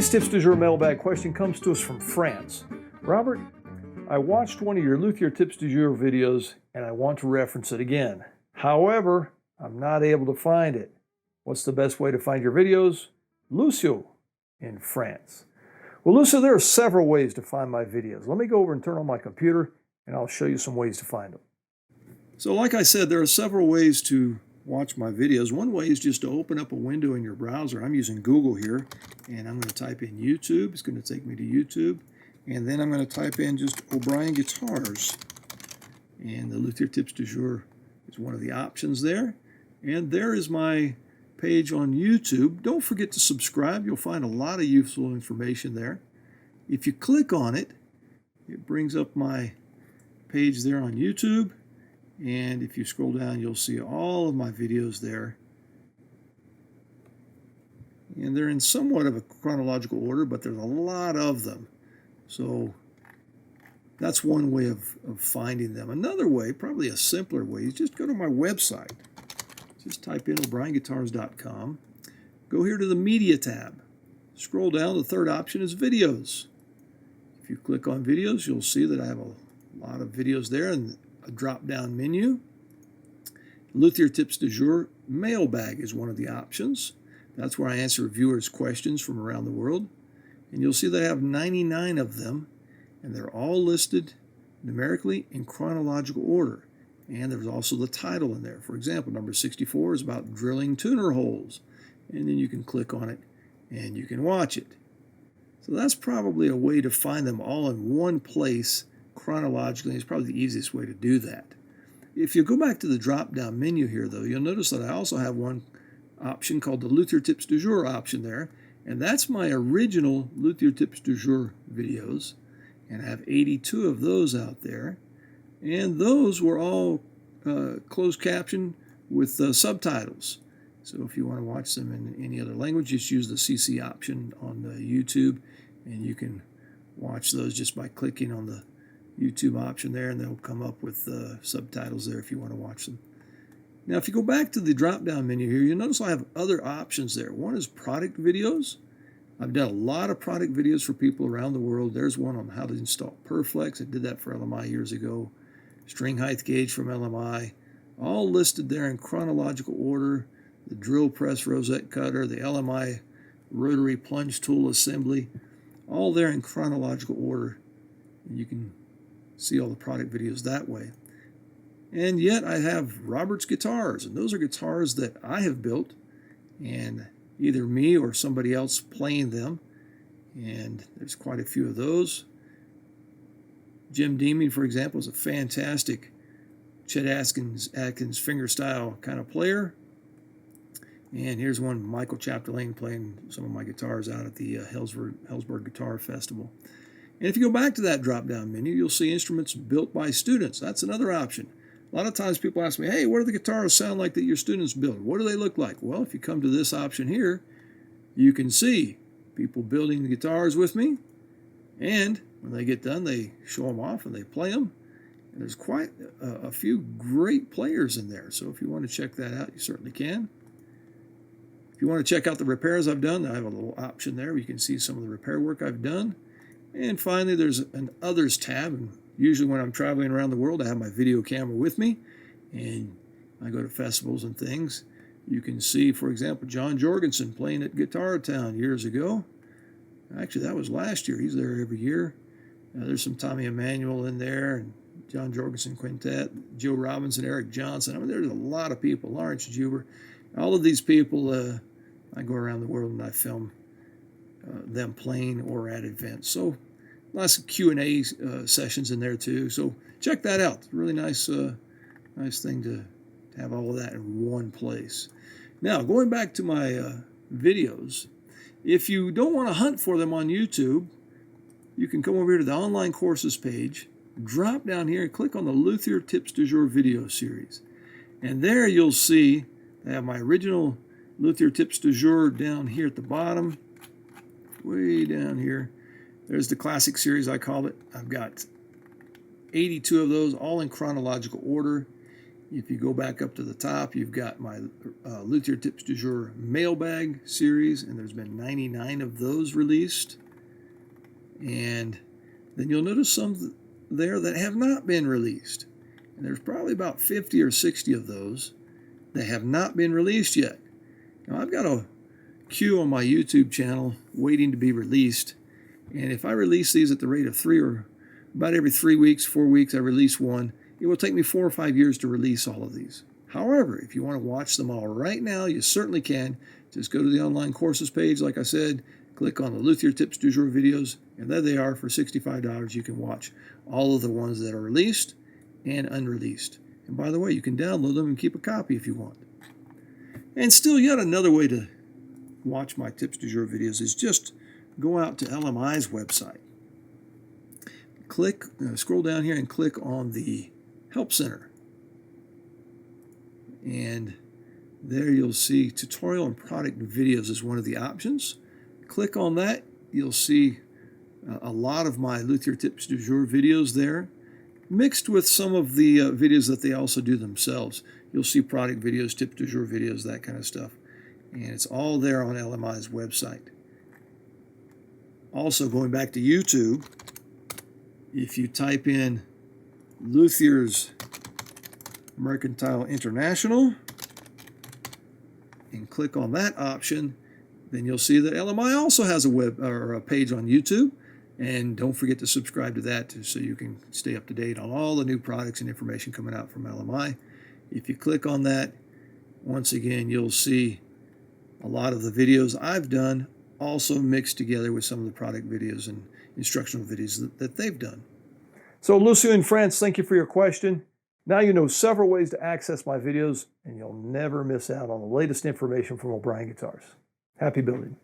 Today's Tips du Jour mailbag question comes to us from France. Robert, I watched one of your Luthier Tips du Jour videos and I want to reference it again. However, I'm not able to find it. What's the best way to find your videos? Lucio in France. Well, Lucio, there are several ways to find my videos. Let me go over and turn on my computer and I'll show you some ways to find them. So like I said, there are several ways to watch my videos. One way is just to open up a window in your browser. I'm using Google here, and I'm going to type in YouTube. It's going to take me to YouTube, and then I'm going to type in just O'Brien Guitars, and the Luthier Tips du Jour is one of the options there. And there is my page on YouTube. Don't forget to subscribe. You'll find a lot of useful information there. If you click on it, it brings up my page there on YouTube. And if you scroll down, you'll see all of my videos there. And they're in somewhat of a chronological order, but there's a lot of them. So that's one way of finding them. Another way, probably a simpler way, is just go to my website. Just type in o'brienguitars.com. Go here to the Media tab. Scroll down, the third option is Videos. If you click on Videos, you'll see that I have a lot of videos there, and a drop-down menu. Luthier Tips du Jour Mailbag is one of the options. That's where I answer viewers' questions from around the world. And you'll see that I have 99 of them, and they're all listed numerically in chronological order. And there's also the title in there. For example, number 64 is about drilling tuner holes. And then you can click on it and you can watch it. So that's probably a way to find them all in one place chronologically. It's probably the easiest way to do that. If you go back to the drop-down menu here, though, you'll notice that I also have one option called the Luthier Tips du Jour option there, and that's my original Luthier Tips du Jour videos, and I have 82 of those out there, and those were all closed caption with subtitles. So if you want to watch them in any other language, just use the CC option on the YouTube, and you can watch those just by clicking on the YouTube option there, and they'll come up with subtitles there if you want to watch them. Now, if you go back to the drop-down menu here, you'll notice I have other options there. One is product videos. I've done a lot of product videos for people around the world. There's one on how to install Perflex. I did that for LMI years ago. String height gauge from LMI. All listed there in chronological order. The drill press rosette cutter, the LMI rotary plunge tool assembly, all there in chronological order. And you can see all the product videos that way. And yet I have Robert's guitars, and those are guitars that I have built, and either me or somebody else playing them, and there's quite a few of those. Jim Deeming, for example, is a fantastic Chet Atkins fingerstyle kind of player. And here's one, Michael Chapdelaine, playing some of my guitars out at the Hellsberg Guitar Festival. And if you go back to that drop-down menu, you'll see instruments built by students. That's another option. A lot of times people ask me, hey, what do the guitars sound like that your students build? What do they look like? Well, if you come to this option here, you can see people building the guitars with me. And when they get done, they show them off and they play them. And there's quite a few great players in there. So if you want to check that out, you certainly can. If you want to check out the repairs I've done, I have a little option there where you can see some of the repair work I've done. And finally, there's an Others tab. And usually when I'm traveling around the world, I have my video camera with me, and I go to festivals and things. You can see, for example, John Jorgensen playing at Guitar Town years ago. Actually, that was last year. He's there every year. There's some Tommy Emmanuel in there, and John Jorgensen Quintet, Joe Robinson, Eric Johnson. I mean, there's a lot of people, Lawrence Juber. All of these people, I go around the world and I film them playing or at events. So lots of Q&A sessions in there too. So check that out. It's a really nice thing to have all of that in one place. Now, going back to my videos, if you don't want to hunt for them on YouTube, you can come over here to the online courses page, drop down here and click on the Luthier Tips du Jour video series. And there you'll see I have my original Luthier Tips du Jour down here at the bottom, way down here. There's the classic series, I call it. I've got 82 of those, all in chronological order. If you go back up to the top, you've got my Luthier Tips du Jour Mailbag series, and there's been 99 of those released. And then you'll notice some there that have not been released. And there's probably about 50 or 60 of those that have not been released yet. Now, I've got a queue on my YouTube channel waiting to be released. And if I release these at the rate of 3 or about every 3 weeks, 4 weeks, I release one, it will take me 4 or 5 years to release all of these. However, if you want to watch them all right now, you certainly can. Just go to the online courses page, like I said, click on the Luthier Tips du Jour videos, and there they are. For $65. You can watch all of the ones that are released and unreleased. And by the way, you can download them and keep a copy if you want. And still, yet another way to watch my Tips du Jour videos is just go out to LMI's website. Scroll down here and click on the Help Center. And there you'll see tutorial and product videos is one of the options. Click on that. You'll see a lot of my Luthier Tips du Jour videos there, mixed with some of the videos that they also do themselves. You'll see product videos, Tips du Jour videos, that kind of stuff. And it's all there on LMI's website. Also, going back to YouTube, if you type in Luthier's Mercantile International and click on that option, then you'll see that LMI also has a web or a page on YouTube. And don't forget to subscribe to that so you can stay up to date on all the new products and information coming out from LMI. If you click on that, once again, you'll see a lot of the videos I've done also mixed together with some of the product videos and instructional videos that they've done. So, Lucy in France, thank you for your question. Now you know several ways to access my videos, and you'll never miss out on the latest information from O'Brien Guitars. Happy building.